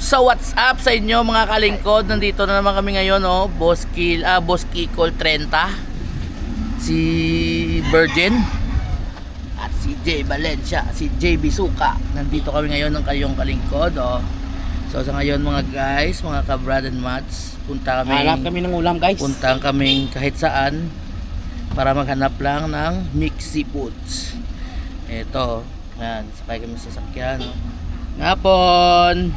So what's up sa inyo mga kalingkod? Nandito na naman kami ngayon, oh. Boss Kikol 30, si Virgin at si Jay Valencia, si Jay Bisuka. Nandito kami ngayon ng kayong kalingkod, oh. So sa ngayon mga guys, mga kabrad and mats, Hanap kami ng ulam, guys. punta kami kahit saan para maghanap lang ng mixed seafoods. Ito, yan, sakay kami sa sasakyan, oh. Ngapon!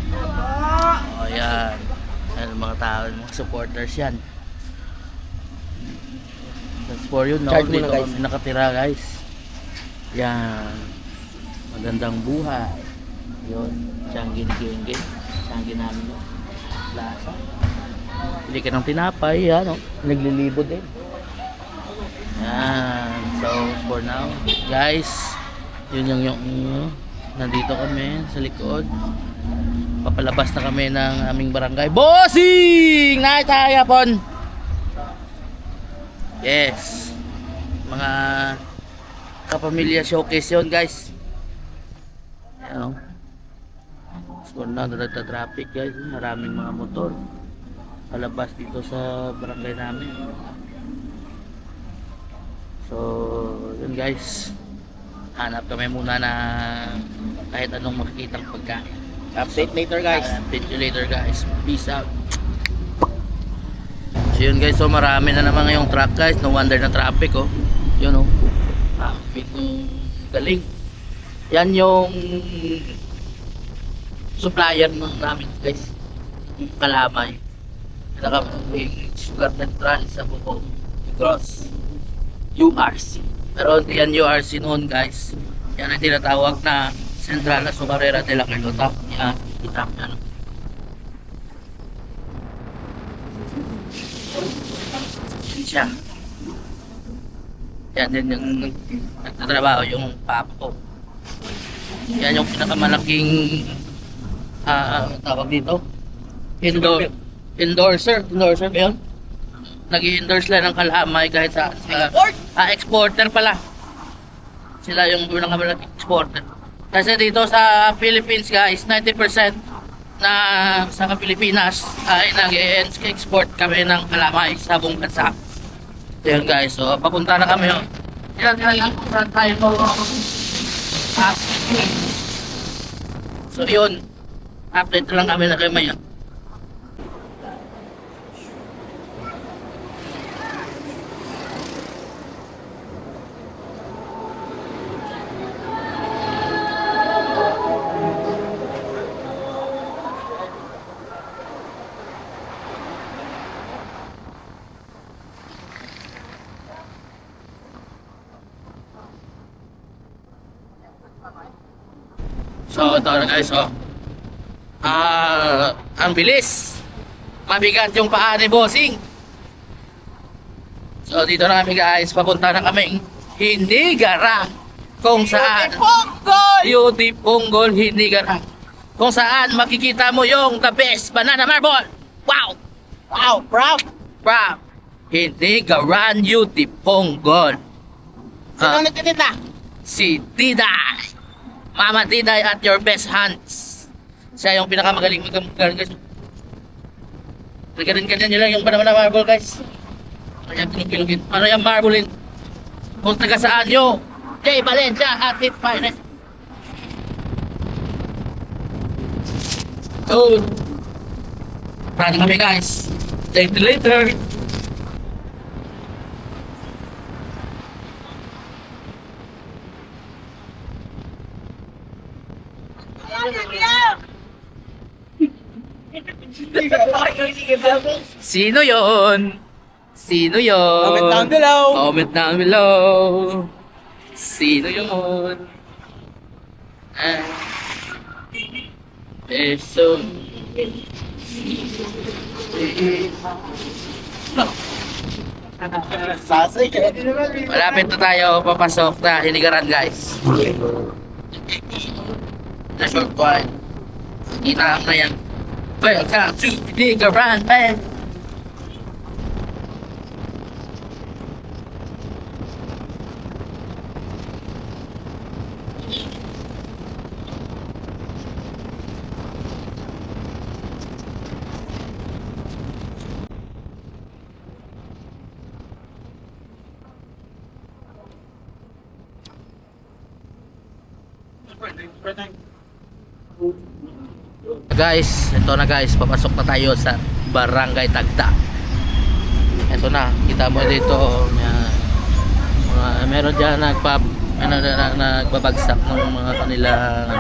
O yan. Yan mga tao, mga supporters yan. That's for you, no? Charge mo Dito na, guys. kami nakatira, guys. Yan. Magandang buhay. Yun. Tiyanggi ni Gengge. Tiyanggi namin yun. Plaza. Pili ka ng tinapay, yan, no? Naglilibod din. Yan. So, for now, guys, yun yung nandito kami sa likod. Papalabas na kami ng aming barangay. Bossing! Naitaya pon! Yes. Mga kapamilya showcase yun, guys. Ayan, oh. So na traffic, guys. Maraming mga motor palabas dito sa barangay namin. So yun, guys. Hanap kami muna na kahit anong makikitang pagkain. Update later, guys. Update you later, guys. Peace out. So yun, guys, so marami na naman ngayong truck, guys. No wonder na traffic, oh. Yun, oh. Traffic. Galing. Yan yung supplier namin, guys. Yung Kalamay. Yung sugar neutral sa bubong. Cross. URC. Pero hindi yan URC noon, guys. Yan ang tinatawag na Central Azucarera de la Carlota. Yan, kita mo yan. Yan siya. Yan din yung nagtatrabaho yung papa ko. Yan yung pinakamalaking tawag dito. Endorser ba yun? Nag-i-endorse lang ng Kalamay kahit sa exporter pala. Sila yung pinakamalaking exporter. Kasi dito sa Philippines, guys, 90% na sa Pilipinas ay nag-export kami ng Kalamay sa buong bansa. So yun, guys, so papunta na kami, oh. Yan kung saan tayo po. So yun, update lang kami na kayo maya. So ito na, guys, oh. Ang bilis. Mabigat yung paa ni Bossing. So dito na kami, guys. Papunta na kami Hinigara. Kung saan UD Ponggol Hinigara. Kung saan makikita mo yung the best banana marble. Wow! Wow, proud. From Hinigaran UD Ponggol. Sino nagtitinda? Si Diday. Mama Diday at your best hands. Siya yung pinakamagaling mag-galing, guys. Ganyan nyo lang yung banana marble, guys. Ano yung pinupilugin? Ano yung marblein? Kung taga saan nyo, Jay Valencia at Hit Finest. So, para na kami, guys. Take you later. Sino yon? Sino yon? Comment down below. Comment down below. Sino yon? Peso. Sasay ka din naman. Malapit na tayo papasok na Hinigaran, guys. Na short boy. Kita mo na yan. Welcome to Hinigaran, man. Guys, ito na guys, papasok na tayo sa Barangay Tagda. Ito na, kita mo dito, meron dyan nagbabagsak ng mga kanilang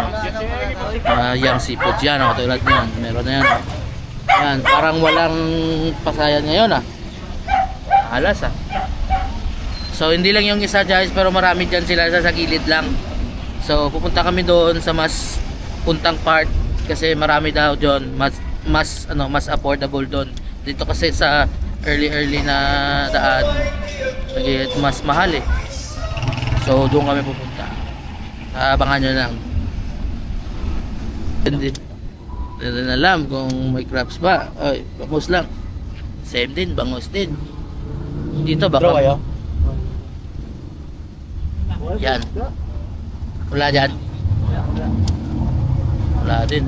young seafood yan, tulad yan, meron na yan. Yan, parang walang pasayan ngayon alas So hindi lang yung isa guys, pero marami dyan sila sa gilid lang. So pupunta kami doon sa mas puntang part kasi marami daw doon, mas affordable doon. Dito kasi sa early na daan mas mahal so doon kami pupunta. Abangan nyo lang. Hindi alam kung may crabs ba. Ay, bangus lang, same din, bangus din dito baka. Yan, wala dyan, wala din.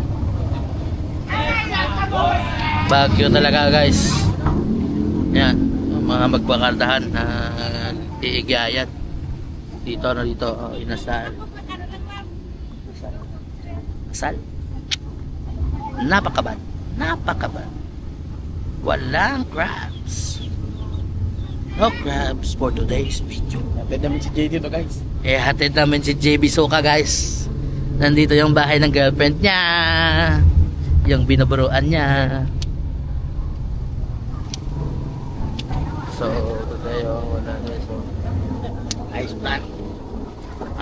Bagyo talaga guys. Yan, mga magbakardahan na iigayan dito inasal. Asal. Napakabad. Walang crabs. No crabs for today's video. Hatid namin si JD to guys. Hatid namin si JB Soka guys. Nandito yung bahay ng girlfriend niya, yung binaburuan niya. So, tayo wala guys.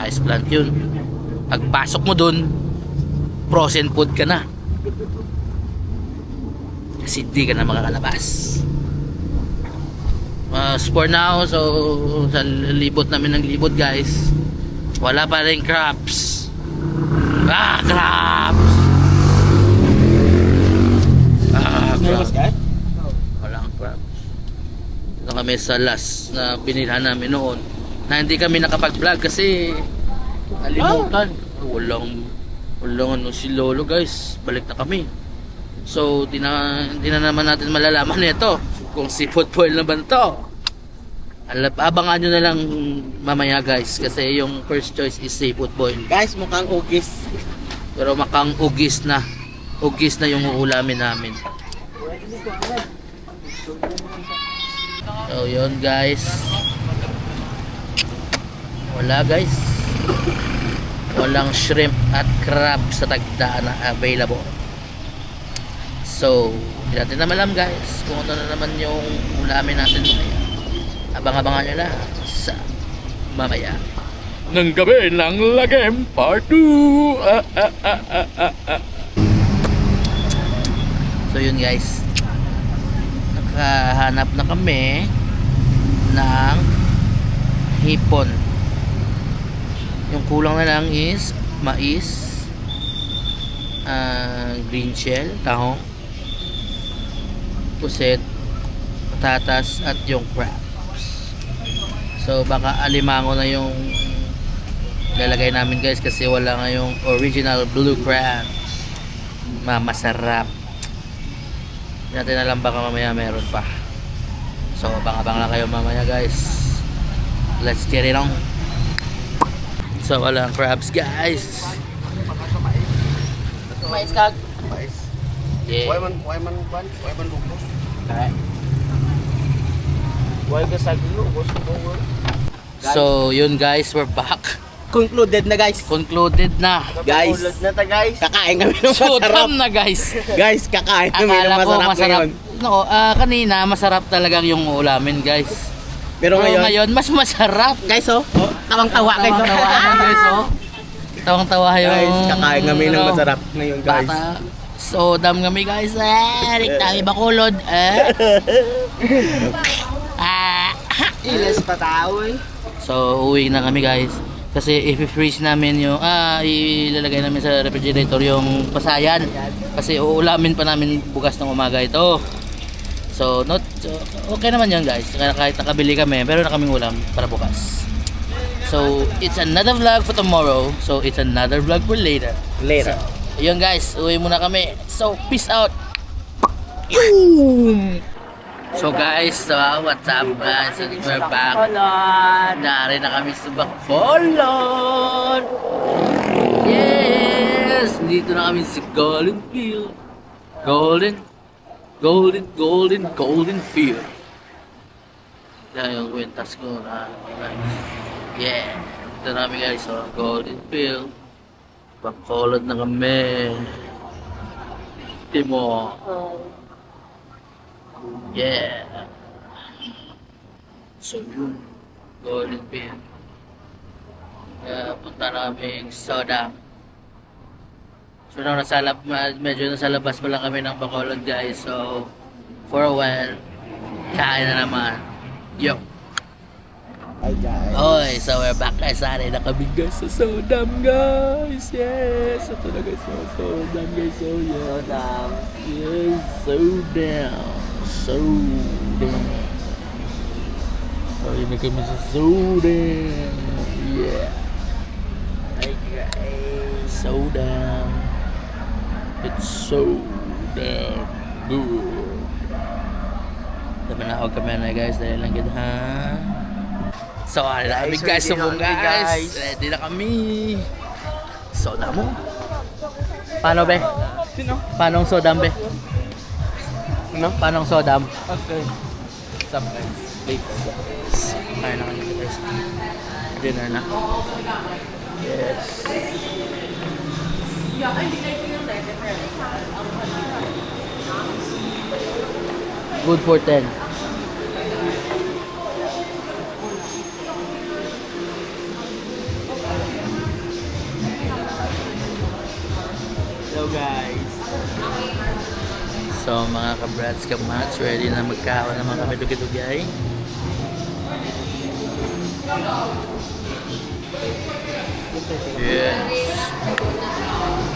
Ice plant yun. Pagpasok mo dun, frozen food ka na. Kasi hindi ka na makakalabas. For now, so sa libot namin ng libot guys, wala pa rin crabs. Crabs! Crabs. Walang crabs. Ito kami sa last na binilhan namin noon na hindi kami nakapag-vlog kasi nalimutan. Walang si Lolo guys, balik na kami. So hindi na naman natin malalaman nito kung seafood boil na ba ito. Abangan nyo na lang mamaya guys, kasi yung first choice is seafood boil. Guys, mukhang ugis. Pero makang ugis na yung uulamin namin. So yun guys, wala guys, walang shrimp at crab sa Tagda na available. So hindi natin na malam guys kung ano na naman yung ulamin natin mamaya. Abang-abangan nyo lang sa mamaya ng gabi ng Lagem Part 2. So yun guys, nakahanap na kami ng hipon. Yung kulang na lang is mais, green shell, tahong, puset, patatas at yung crabs. So baka alimango na yung lalagay namin guys kasi wala nga yung original blue crabs. Masarap. Hindi natin alam, baka mamaya meron pa. So abang-abang lang kayo mamaya guys. Let's get it on. So walang crabs guys. Mais kag. Yeah. Why man lugos? Okay. Why ka sa lugos ko? So yun guys, we're back. Concluded na guys. Concluded na. Guys, na ta guys. Kakain kami ng masarap. Sutam na guys. Guys, kakain kami ng Akala ko masarap masarap. ngayon. No, kanina masarap talagang yung ulamin guys. Pero ngayon, mas masarap. guys tawang-tawa guys. Tawang-tawa naman, guys oh. Tawang-tawa yung Guys, kakain kami ng masarap ngayon guys. Bata. So dam kami guys. Riktami bakulod. Ilas pa tao eh. So uwi na kami guys. Kasi i-freeze namin yung ilalagay namin sa refrigerator yung pasayan. Kasi uulamin pa namin bukas ng umaga ito. So okay naman yun guys. Kahit nakabili kami, pero na kaming ulam para bukas. So it's another vlog for tomorrow. So it's another vlog for later. So, yun guys, uwi muna kami. So peace out. So guys, what's up guys? We're back. Dari na kami sa Bacolod. Yay! Yes! Dito na kami sa Golden Field. Golden Field. Yan yung kwintas ko na guys. Yeah! Dito na kami guys sa Golden Field. Bacolod na kami. Timo. Yeah! So yun. Golden Field. Kaya punta namin Soda. So nung medyo nasa labas pa lang kami ng Bacolod guys. So for a while, kain na naman. Yo! Hi guys. Oy, so we're back guys. Sari na kami guys sa Sodam guys. Yes! Ito na guys sa Sodam guys. So yeah. Sodam. Yes, Sodam. Sodam. So yun na kami sa Sodam. Yeah. Hi guys. So damn. It's so damn good. Namanawag kami na guys dahil lang gid ha. So ano na kami guys, subong guys. Ready na kami. Soda mo. Paano be? Sino? Paano ang sodam be? Ano? Paano ang sodam? Okay. Sup guys? Late. Kaya na kami guys. Dinner na. Yes. Good for 10. Hello guys. So mga kabrats, kamats, ready na magkaon naman kami dugay-dugay. Yes.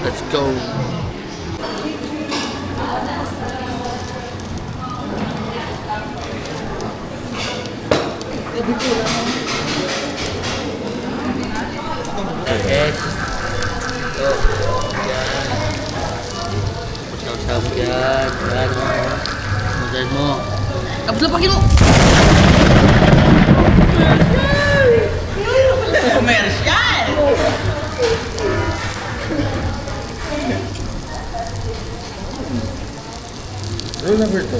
Let's go. Yes. Go. Yan. Usap-usap yan. Yan mo. Masahin mo. Tapos na pagino! Commercial! Rule number 2.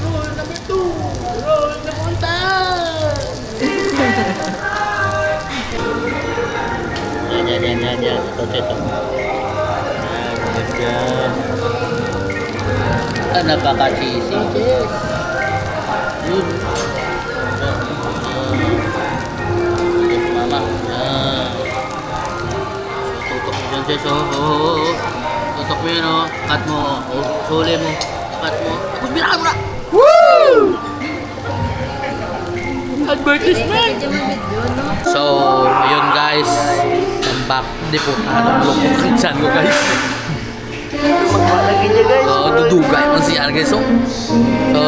Roll number 2! Roll na punta! Yan. Ito. Yan. Ah, napaka-cheesy. Yes. Yun. Yes, mama. Yan. Tutok mo dyan, Jess. Tutok mo yun, oh. Cut mo, oh. Suli mo. Cut mo. Tapos birahan mo na. Woo! Advertisement! So, yun guys. Come back. Hindi po. Anong lukong kinsan ko guys. Magbalagin niya guys. So, dudugay mo si guys.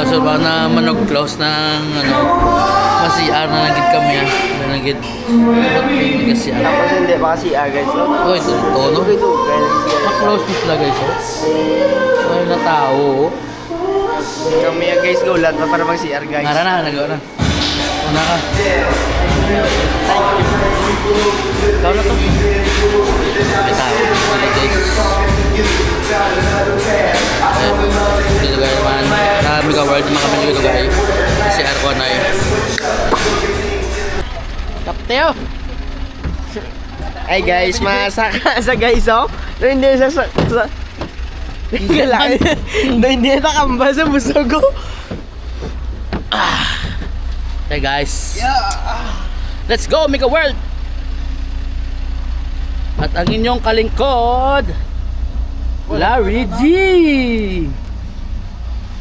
So ba na manog close ng CR na nagid kami ah. Na nagid. Kasi Tapos hindi pa kasi guys. Oy, tono. Ma-close mo sila guys. Ay, na tao. Kami guys, go lahat pa para mag-CR guys. Nara na, nagawa na. Una ka. Ikaw na to. May tao. Wala guys. Dito guys naman. Kami ka world mga kami dito guys. CR ko na yun. Kapteo! Ay guys, masaka sa guys oh. No, hindi sa Tingnan lang. No, hindi na kamba sa busog ko. Hey guys. Let's go, Mika World! At ang inyong kalingkod, Larry G!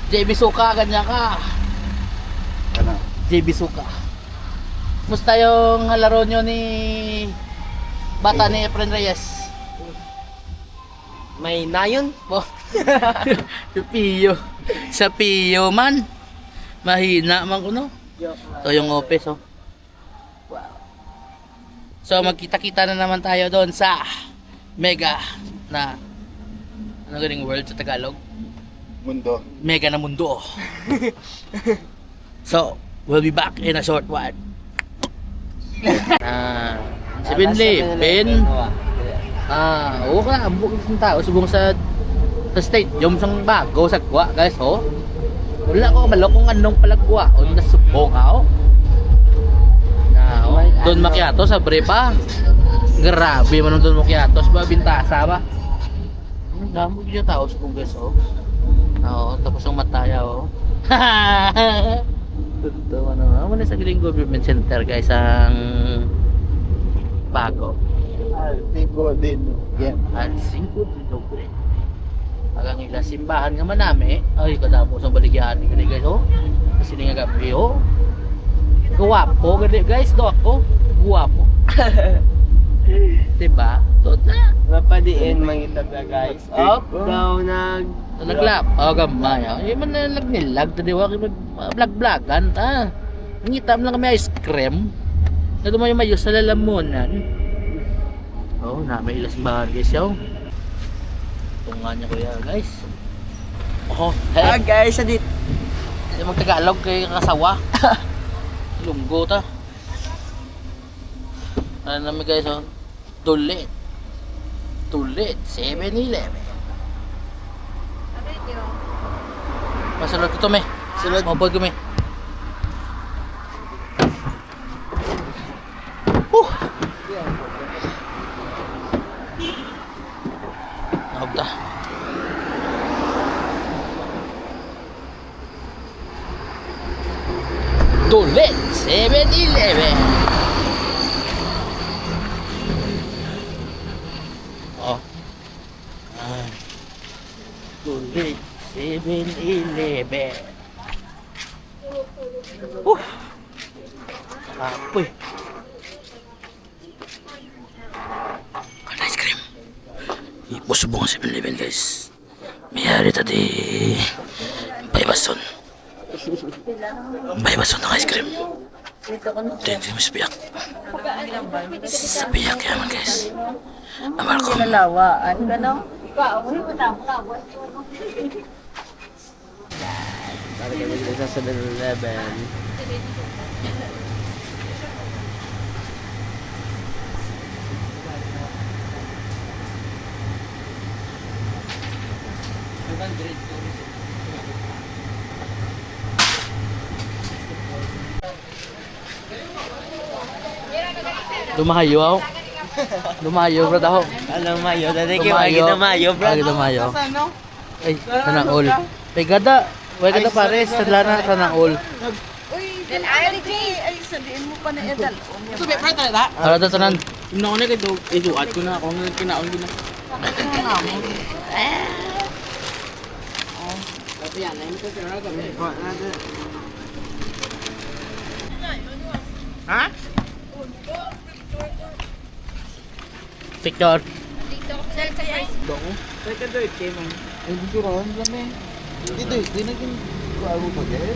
JB Suka, ganyan ka. JB Suka. Musta yung laro nyo ni bata ni Efren Reyes? May nayon po. Sa Pio. Sa Pio man. Mahina man ko no. Ito yung office oh. Wow. So magkita-kita na naman tayo doon sa Mega na ano galing world sa Tagalog? Mundo. Mega na mundo. So, we'll be back in a short while. Si Binley, Ben. Oo ka, ang bukod ng tao subong sa stadium sang bago sa Gwa, guys, oh. Wala ko malokong anong palagwa o nasubong ako. Don Macchiato sa Brepa. Grabe man ang Don Macchiato ba bintasa ba? Ang dami yung tao sa kong guys, oh. Oo, tapos ang mataya, oh. Ito, ano sa Giling Government Center, guys, ang bago. Alpico din. Yeah, al 5 de Nobre. Agang ila simbahan nga manami. Ay, kadamo sa baligyan ni guys, oh. Kasi nga gabi, oh. Guwapo, gani guys, do ako. Guwapo. Diba? Tota. Mapadiin mangita ka guys. Up, down, Naglap. Oh, gamay. Ay, man nagnilag. Tadiwa kayo mag-vlog-vlogan. Nangitam lang kami ice cream. Nadumayo mayo sa lalamunan. Oh, na may ilas simbahan guys, yo. Tungan niya kuya, guys. Oh, hey. guys, adit. Hindi mag-Tagalog kay kasawa. Lunggo ta. Ano namin guys, oh. Tulit. Tulit. 7-Eleven. Masalot ko to, me. Sunod. Mabod ko, me. Naog ta. Tulit. 7-Eleven. Oh. Tulit. 7-Eleven. Apoy. Kan ice cream. Ipos mo ang 7-Eleven, guys. Mayari tadi. Baybason. Baybason ng ice cream. Ito yung sabiyak. Sabiyak yaman, guys. Amal ko. Nalawaan ka no? Para kami dito sa 7-Eleven. Lumayo ako. Lumayo, bro, ako. Alam mayo, dati kayo kita mayo, bro. Lagi na mayo. Ay, sana all. Ay, gada. Way gada pares. Sadlana, sana all. Uy, ay, ay, sabihin mo pa na edal. Ito, be, pre, talaga. Ano ito, tanan? Tingnan ko na kayo, iduat ko na ako ng kinaon ko na. Ha? Picture. Dong. Kaya ka doon, kayo man. Ay, di surahan lang eh. Dito, di naging kuwago pa gaya.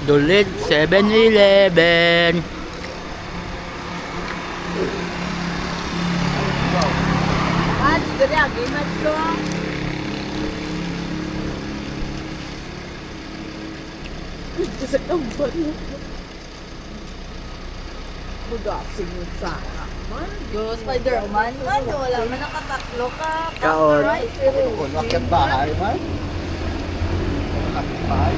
Dulit, 7-Eleven. Mas, gari, agi, mas ko. Sa kampan mo. Bugasing mo sana. Yo, Spider-Man. Ano, wala man nakataklo ka. Kaon. Rice, pero. Kung wakit bahay man. Wakit bahay.